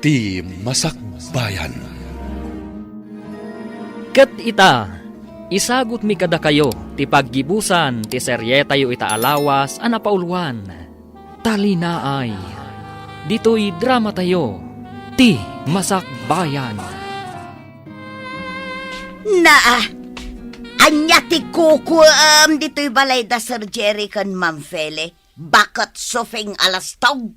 Ti Masakbayan. Ket ita, isagot mi kada kayo, ti paggibusan, ti serye tayo ita alawas, anapauluan. Talinaay, dito'y drama tayo, ti Masakbayan. Naa, anya ti kukuam dito'y balay da Sir Jerry kan Mamfele, bakit sufing alastog?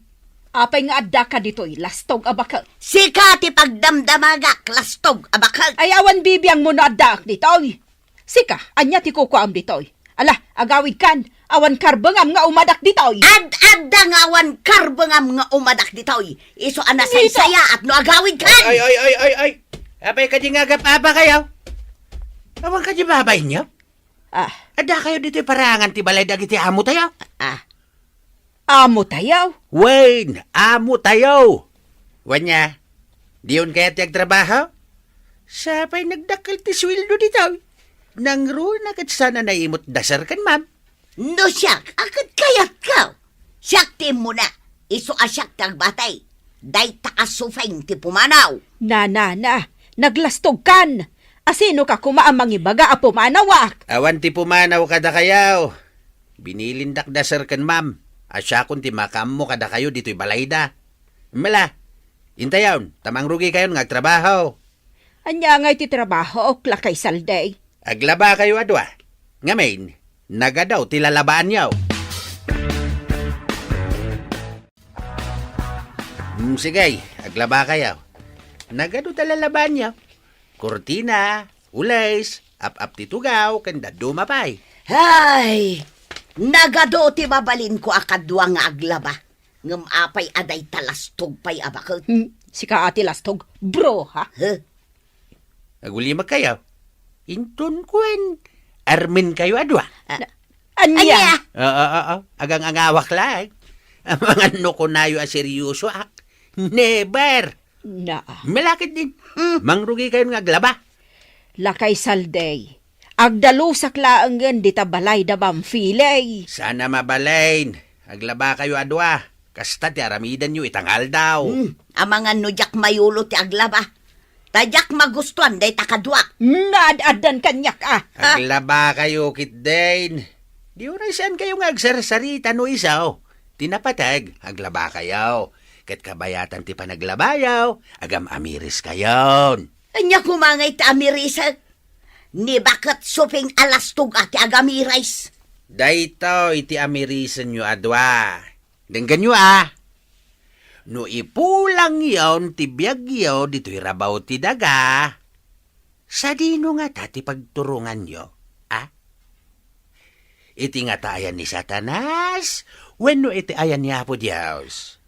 Apay nga adda ka dito'y lastog abakal. Sika ti pagdamdamagak, lastog, abakal. Ay awan bibiyang mo na adda ak dito'y. Sika, anya ti kukuam dito'y. Ala, agawid kan, awan karbengam nga umadak dito'y. Ad-adda nga awan karbengam nga umadak dito'y. Iso anasay saya at no agawid kan. Ay. Apay ka di nga gapapa kayo. Awan ka di babay niyo. Ada kayo dito'y parangan ti balay dagiti amo tayo. Amo tayaw. Wayne, amo tayo. Wanya, diyon kaya tiyag trabaho? Sapay nagdakal ti sweldo dito. Nang ro na kat sana naimot dasar kan, ma'am. No siyak, akad kayat ka. Siyak ti mo na. Iso asyak tagbatay. Day takasufeng ti pumanaw. Na, naglastog kan. Asino ka kumaamang ibaga a pumanawak. Awan ti pumanaw kada kayaw. Binilindak dasar kan, ma'am. Asya kun ti makammo kada kayo dito'y balayda. Mala, intayon, tamang rugi kayo ngagtrabaho. Anya ngay ti trabaho o klakay salday. Aglaba kayo adwa. Ngamin, nagadaw ti lalabaan yaw. Sige, aglaba kayo. Nagado ti lalabaan yaw. Kurtina, ulays, ap-ap ti tugaw, kanda dumapay. Hay! Nagado ti mabalin ko akadwa nga aglaba. Ngam apay aday talastog pay abakal. Sika ati lastog, bro ha? Agulimag kayo. Intun kuen. Armin kayo adwa. Anya? Oo. Agang angawak lang. Ang mga nuko nayo a seryoso ak. Never. Na. Malakit din. Mangrugi kayo nga aglaba. Lakay salday. Agdalusak laangan di tabalay da Mamfile. Sana mabalain. Aglaba kayo adwa. Kasta ti aramidan nyo itangal daw. Amangan no jak mayulo ti aglaba. Tajak magustuhan day takadwa. Naad-adan kanyak Aglaba kayo kitdain. Di oray saan kayo nga agsarsarita no isaw. Tinapatag, aglaba kayo. Ket kabayatan ti panaglabayaw, agam amiris kayon. Anya kumangay ti amirisa. Ni bakit suping alastog ati agamirais. Dayto iti amirisan nyo adwa. Denggan nyo No ipulang yon ti biyag yaw dito'y rabaw ti daga. Sa dino nga ta ti pagturungan nyo, Iti nga ta ayan ni Satanas, wenno iti ayan ni Apo Dios.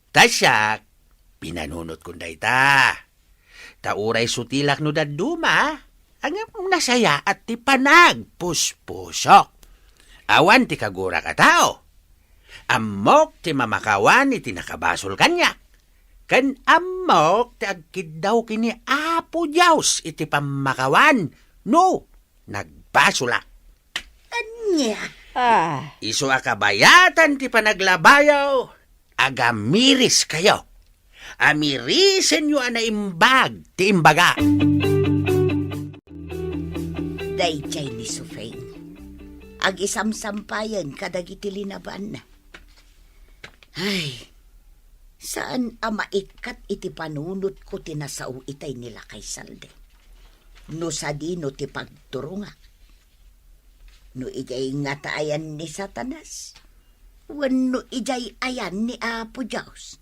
Tasyak, pinanunot kong dayta. Tauray sutilak no daduma, ang nasaya at ti panag puspusok. Awan ti kagura ka tao. Amok ti mamakawan iti nakabasol kanya. Kan amok ti agkid daw kini Apo Dios iti pamakawan. No, nagbasula. Anya? Iso akabayatan ti panaglabayaw, agamiris kayo. Amirisen nyo na imbag, ti imbaga. Dayjay ni Sufeng. Ag isamsampayan kadagiti linaban. Ay, saan maikat iti panunot ko tinasao itay nila kay Salde. No sa dino ti pagturunga. No ijay nga taayan ni Satanas. Wano ijay ayan ni Apo Dios.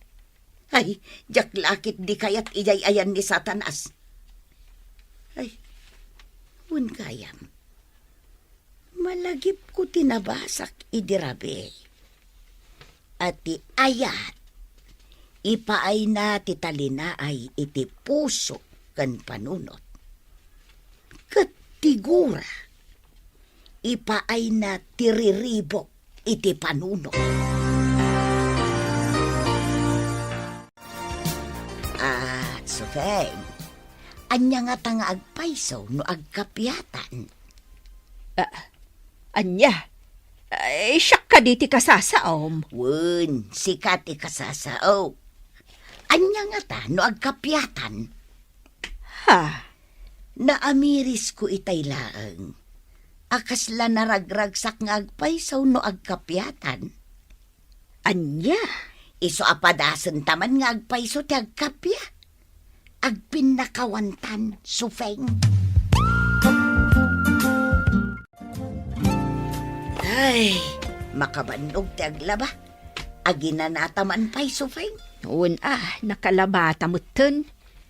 Ay, jak lakit di kayat ijay ayan ni Satanas. Ay, un kayam. Malagip ko tinabasak idirabe. Ati ayat, ipaay na ti talinaay iti puso kan panunot. Katigura, ipaay na tiriribok iti panunot. Sufeng, anya nga ta nga agpayso no agkapyatan. Anya? Siyak ka di ti kasasaom. Wun, sikat ti kasasao. Anya nga ta, no agkapyatan. Ha? Naamiris ko itay laeng. Akasla naragragsak nga agpaysaw no agkapyatan. Anya? Iso apadasan taman nga agpayso ti agkapya. Agpinakawantan, sufeng. Ay, makabanog ti aglaba. Aginanataman pa'y sufeng. Noon nakalabata mo ten.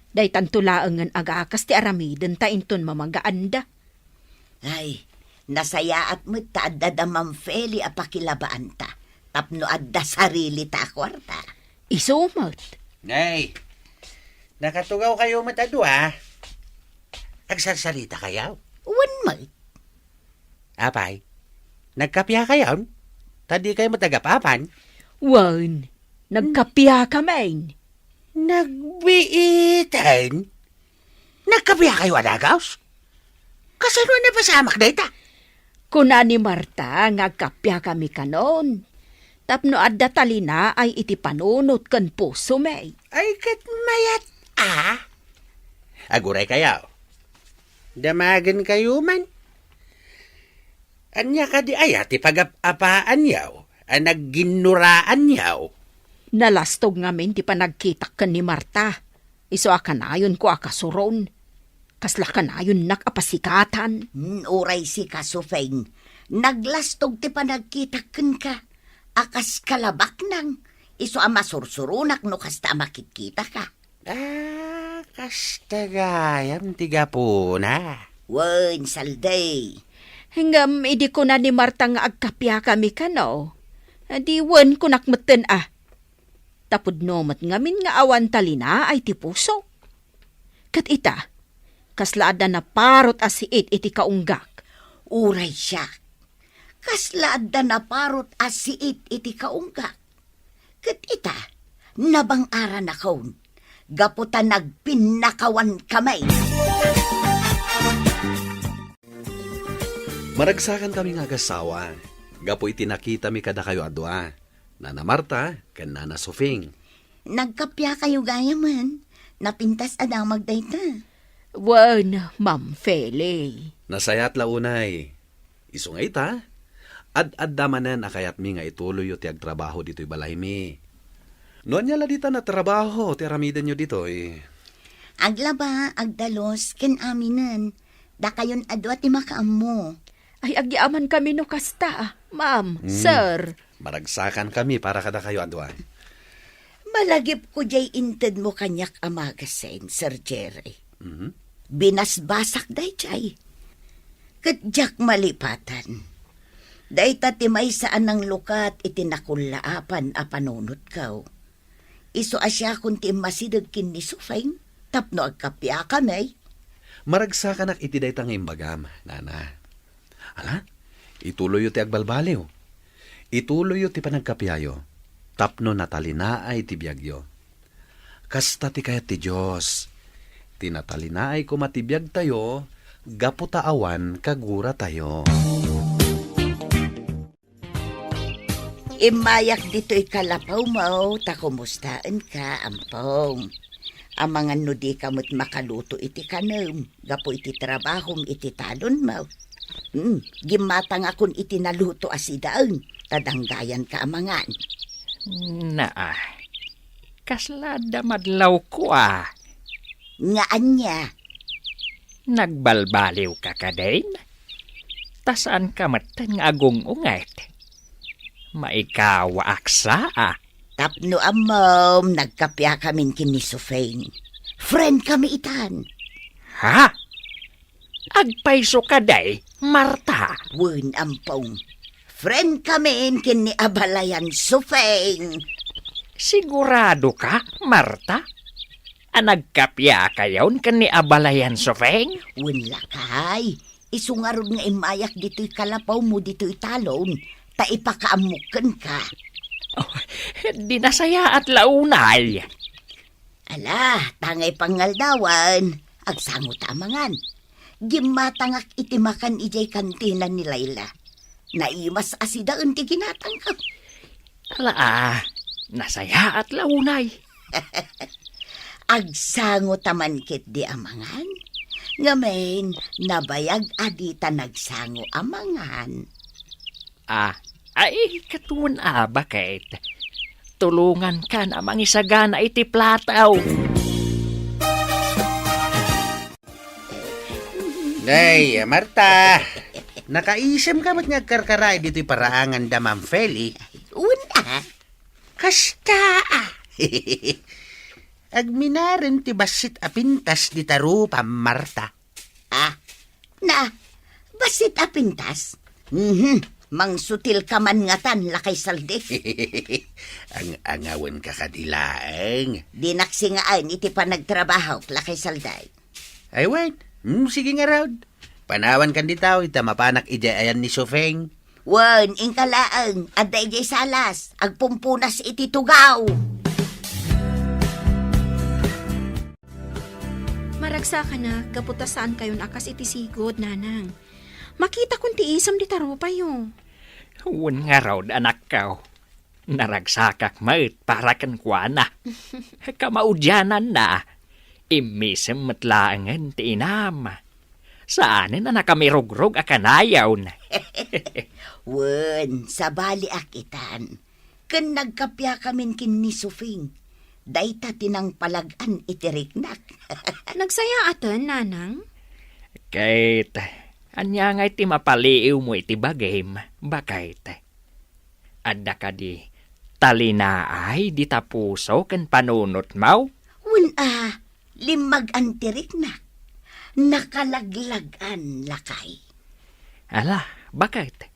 Day tantulaangan agakas ti aramiden ta inton mamagaanda. Ay, nasaya at mo't ta adda damang feli apakilabaan ta. Tapno adda sarili ta kwarta. Isumot. Nay, nakatugaw kayo matado Agsasalita kayaw. Wan mo't. Apay, nagkapya kayaw? Tadi kayo matagapapan? Wan, nagkapya kamain. Nagbiitan? Nagkapya kayo adagaws? Kasano na pasamak na ita? Kuna ni Marta, ngagkapya kami kanon. Tapno adda talina ay iti panunot kan puso may. Ay kat mayat Aguray kayaw. Damagan kayo man. Anya ka di ayat ipagapapaan yaw. Nagginuraan yaw. Nalastog ngamin ti panagkita kan ni Marta. Iso akanayon ko akasuron. Kasla kanayon nakapasikatan. Uray si kasufeng. Naglastog ti panagkitaken ka. Akas kalabak nang. Iso amasursurunak no kasta makikita ka. Kasta gayam tiga po na. Wan, salday. Hinggam idi ko na ni Marta nga agkapya kami kano. Di wan ko nakmeten Tapod nomat ngamin nga awan talina ay ti puso. Kat ita, kaslaada na parot asiit iti kaunggak. Uray siya. Kaslaad na parot asiit iti kaunggak. Kat ita, nabang ara na kaun. Gaputa nagpinakawan kamay. Maragsakan kami nga agasawa. Gapo iti nakita mi kada kayo adwa. Nana Marta, ken Nana Sofing. Nagkapya kayo gaya man. Napintas adang magdayta. Wan, Ma'am Feli. Nasayat launay. Isungay ta. Ad-addamanan akayat mi nga ituloy ti agtrabaho dito'y balay mi. Noon niya ladita na trabaho, ti aramiden nyo dito'y. Aglaba, agdalos, ken aminan. Da kayon adwa ti makaammo. Ay agyaman kami no kasta, Ma'am, Sir. Maragsakan kami para kada kayo adwa. Malagip ko jay inted mo kanyak amagasen, Sir Jerry. Mhm. Binasbasak day jay. Kadyak malipatan. Day tatimay saan ng lukat itinakulaapan a panunot kaw. Iso asya kung ti masidag kin ni Sufeng, tapno agkapya kamay. Maragsakan ak iti daytang imbagam, Nana. Ala, ituloy yu ti agbalbaliw. Ituloy yu ti panagkapyayo. Tapno natalinaay ti biyagyo. Kasta ti kayat ti Diyos. Tinatalinaay ko matibiyag tayo, gaputaawan kagura tayo. Imayak dito'y kalapaw mo, ta kumustaan ka, ampong. Amangan no di kamot makaluto iti kanam, gapo iti trabahom iti talon mo. Gimatang akon iti naluto asidaan, tadanggayan ka amangan. Kaslada madlaw ko Ngaan niya, Nagbalbaliw ka kadain? Tasaan ka matan nga agong ungat? Maikawa aksa tapno amom, nagkapya kamin kini Sufeng. Friend kami itan. Ha? Agpaiso kaday, Marta. Wun ampong. Friend kami kini abalayan Sufeng. Sigurado ka, Marta? Nagkapya kayon kan ni abalayan Sofeng? Wun lakay. Isungarod nga imayak dito'y kalapaw mo dito'y talon. Ta ipakaamukan ka. Di nasaya at launay. Ala, tangay pangaldawan. Agsangot amangan. Gimatangak itimakan ijay kantinan ni Layla. Naimas asidaan ti ginatangkap. Ala nasaya at launay. Agsango taman kit di amangan. Ngamen, nabayag adita nagsango amangan. Ay, katuon bakit? Tulungan ka na mangisagana iti plataw. Day, Marta. Nakaisem ka ba't nagkarkaray dito'y paraangan da Ma'am Feli? Una, Kasta Agminaren ti basit apintas di tarupa, Marta. na, basit apintas. Mang sutil ka man ngatan, lakay salde. Ang angawan ka kadilaeng. Di naksingaan, iti pa nagtrabaho, lakay salday. Ay, wait. Sige nga raw. Panawan kan ditaw, ita mapanak ija ayan ni Sofeng. Wan, ingkalaang, aday jay salas, agpumpunas iti tugaw. Maragsa ka na, kaputasan kayon akas iti sigod, nanang. Makita kong tiisam di tarupa yo. Huwag nga raw, anak ka. Naragsakak maut para kan kuana. Kamaudyanan na. Imisem matlaangan ti inam. Saanin na nakamirugrog akanayaw na. Wan, sa bali akitan. Kan nagkapya kamin kin ni Sufing. Dayta tinang palagan itiriknak. Nagsaya atan, nanang? Kahit, anya nga iti mapaliiw mo iti bagim, bakit? Adda ka di, talinaay di tapuso ken panunot mau? Wan limag antiriknak. Nakalaglagan lakay. Ala, bakit?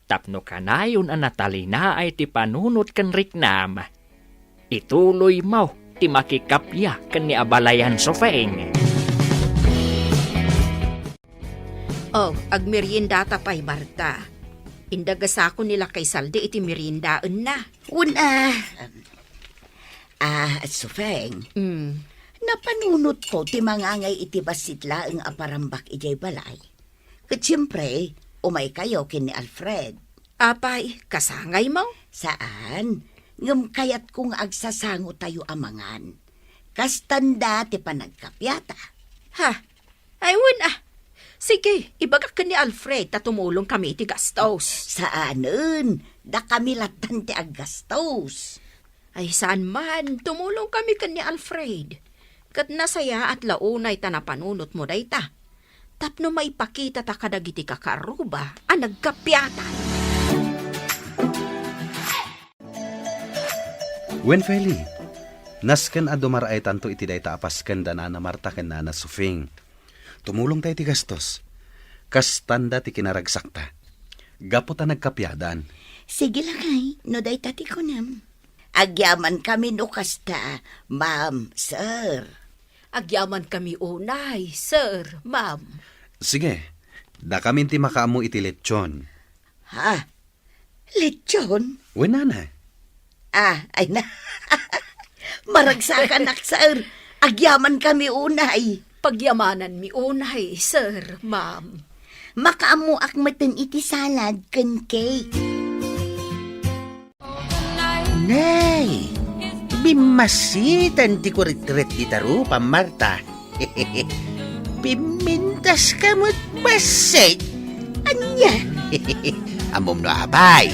Tapno ka na yun ang natalinaay ti panunot ken riknam. Ituloy mo ti makikapya ken ni abalayan Sofeng. Oh, agmerienda tapay, Marta. Indagasako nila kay Salde iti meriendaan na. Una, Sufeng, napanunot ko ti mangangay iti basitla ang aparambak ijay balay. Kat siyempre, umay kayo kin ni Alfred. Apay, kasangay mo? Saan? Ngam kayat kung agsasango tayo amangan. Kastanda ti panagkapyata. Ha? Aywan Sige, ibagak ka ni Alfred ta tumulong kami ti gastos. Saanen? Da kami latan ti aggastos. Ay saan man, tumulong kami ka ni Alfred. Kat nasaya at launay ta napanunot mo dayta. Tapno maipakita ta kadagiti kakaruba ang nagkapyatan. Wen Feli, nasken a dumaray tanto iti dayta apasken da na Marta ken na Sufing. Tumulong tayo ti gastos. Kastanda ti kinaragsak ta. Gapo ta nagkapyadan. Sige lakay, no day tati ko nam. Agyaman kami no kasta, ma'am, sir. Agyaman kami unay, sir, ma'am. Sige, da kami ti makaamu iti lechon. Ha? Lechon? Wen nana. Ay na. Maragsakan nak, sir. Agyaman kami unay. Pagyamanan mi unay, sir, ma'am. Makaamuak matan iti salad ken cake. Nay, bimasitan ti kuritret di tarupa, Marta. Pimintas ka mo't basit. Anya? Amom no abay.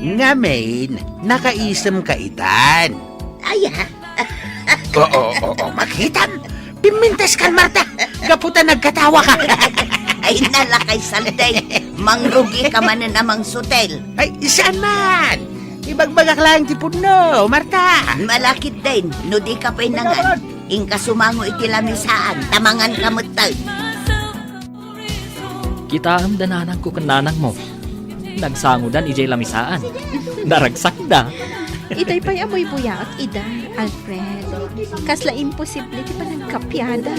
Ngamen, nakaisem ka itan. Aya? Oo, makitam. Pimintas ka, Marta. Kaputa nagkatawa ka. Ay nalakay salday. Mangrugi ka man na namang sutel. Ay, saan man? Ibagbagak lang ti puno, Marta. Malakit din, no di ka pa'y nangan. Ingka sumango iti lamisaan, tamangan ka matag. Kita ang dananang ko kananang mo. Nagsangudan ijay lamisaan. Naragsak da. Itay pa'y amoy buya at ida, Alfred. Kasla imposible ti pa nagkapyada.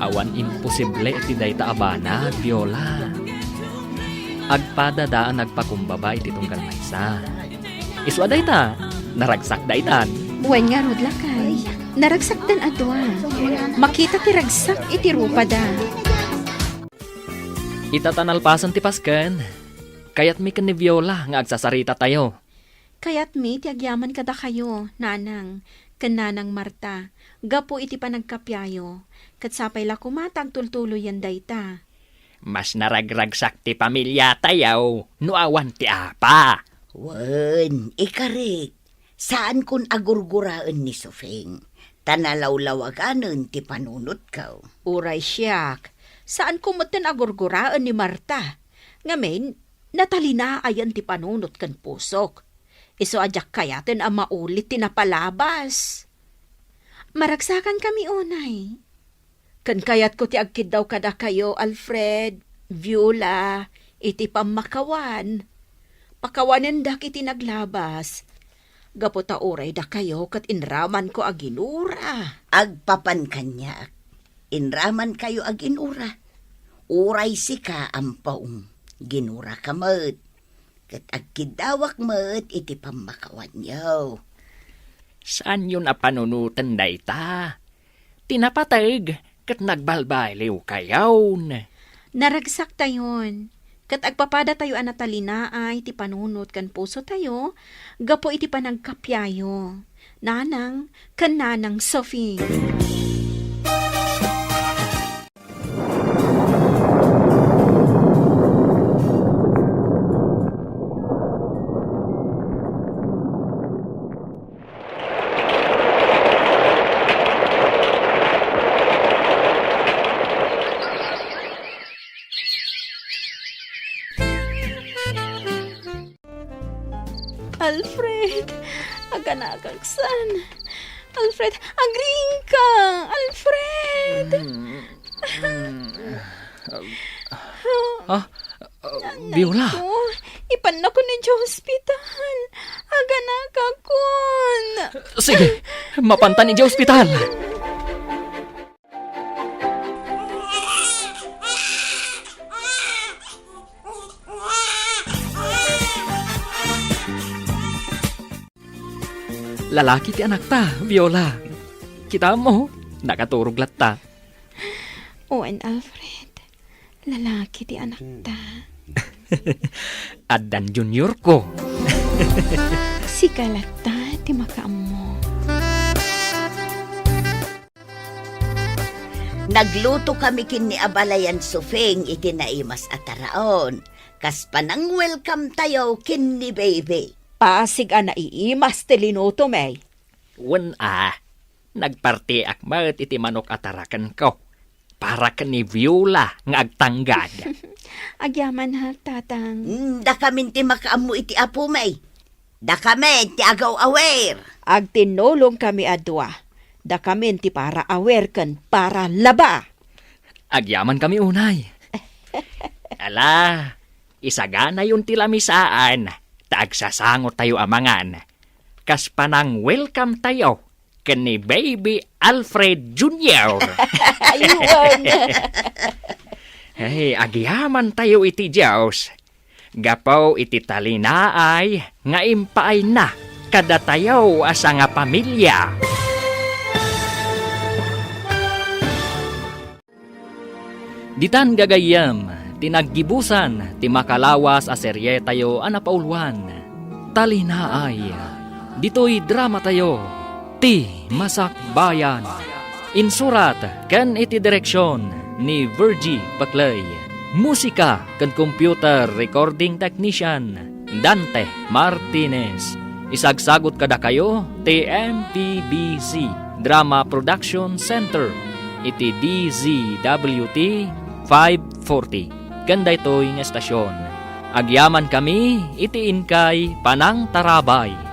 Awan imposible iti dayta abana, Viola. Agpadadaan nagpakumbaba iti tunggal maysa. Iswa dayta, naragsak daytan. Buwan nga rod lakay. Naragsak dan adwa. Makita ti ragsak iti rupa da. Itatanalpasan ti pasken. Kayat mi ken ni Viola nga agsasarita tayo. Kaya't mi, ti agyaman kada kayo, nanang. Kananang Marta, gapo iti panagkapyayo, kat sapay la kumatag tultuloy yan dayta. Mas naragragsak ti pamilya tayaw, no awan ti apa. Wen, ikarik. Saan kun agurguraan ni Sofeng? Tanalawlawaganan ti panunot ka. Uray siyak, saan kumatan agurguraan ni Marta? Ngamin, natalina ayan ti panunot kan pusok. Iso ajak kayaten ang maulit ti napalabas. Maragsakan kami unay. Kan kayat ko ti agkid daw kada kayo, Alfred, Viola, iti pamakawan. Pakawanen dak iti naglabas. Gapota oray da kayo kat inraman ko aginura. Agpapan kanya. Inraman kayo aginura. Uray sika ampaong ginura ka met. Kat agkidawak met iti pamakawan yaw. Saan yun a panunutan dayta? Tinapatag, kat nagbalbaliw kayawn. Naragsak tayon. Kat agpapada tayo anatalina ay ti panunot kan puso tayo, gapo iti panagkapyayo. Nanang, kan nanang Sophie. Alfred, aganagagsan. Alfred, agring ka! Alfred! Viola, Ko, ipan na ko ni hospital. Aganagagkon. sige, mapanta ni ospital. Lalaki ti anak ta, Viola. Kita mo, nakaturog latta. Owen, Alfred. Lalaki ti anak ta. Addan junior ko. Si kalata ti makaammo. Nagluto kami kin ni Abalayan Sofeng iti naimas ataraon. Kas panang welcome tayo kin ni baby. Pasig ana iimas ti linuto may. Wen nagparti akmat iti manok atarakan ko. Para ka ni Viola nga agtanggad. Agyaman ha, tatang. Da kami ti makaamu iti apo may. Da kami ti agaw awer. Agtinulong kami adwa. Da kami ti para awer ken para laba. Agyaman kami unay. Ala, isagana yun tilamisaan. Taagsasangot tayo amangan. Kas panang welcome tayo kani Baby Alfred Jr. Ayun. Hey, agyaman tayo iti Diyos. Gapaw iti talinaay nga impaay na kada tayo asa nga pamilya. Ditan gagayam, tinaggibusan, ti makalawas a serye tayo anapauluan. Talinaay, dito'y drama tayo, ti Masakbayan. Insurat ken iti direksyon ni Virgie Baclay. Musika ken computer recording technician Dante Martinez. Isagsagot kada kayo ti MPBC Drama Production Center iti DZWT 540. Ganda ito'y nga estasyon. Agyaman kami iti Inkay Panang Tarabay.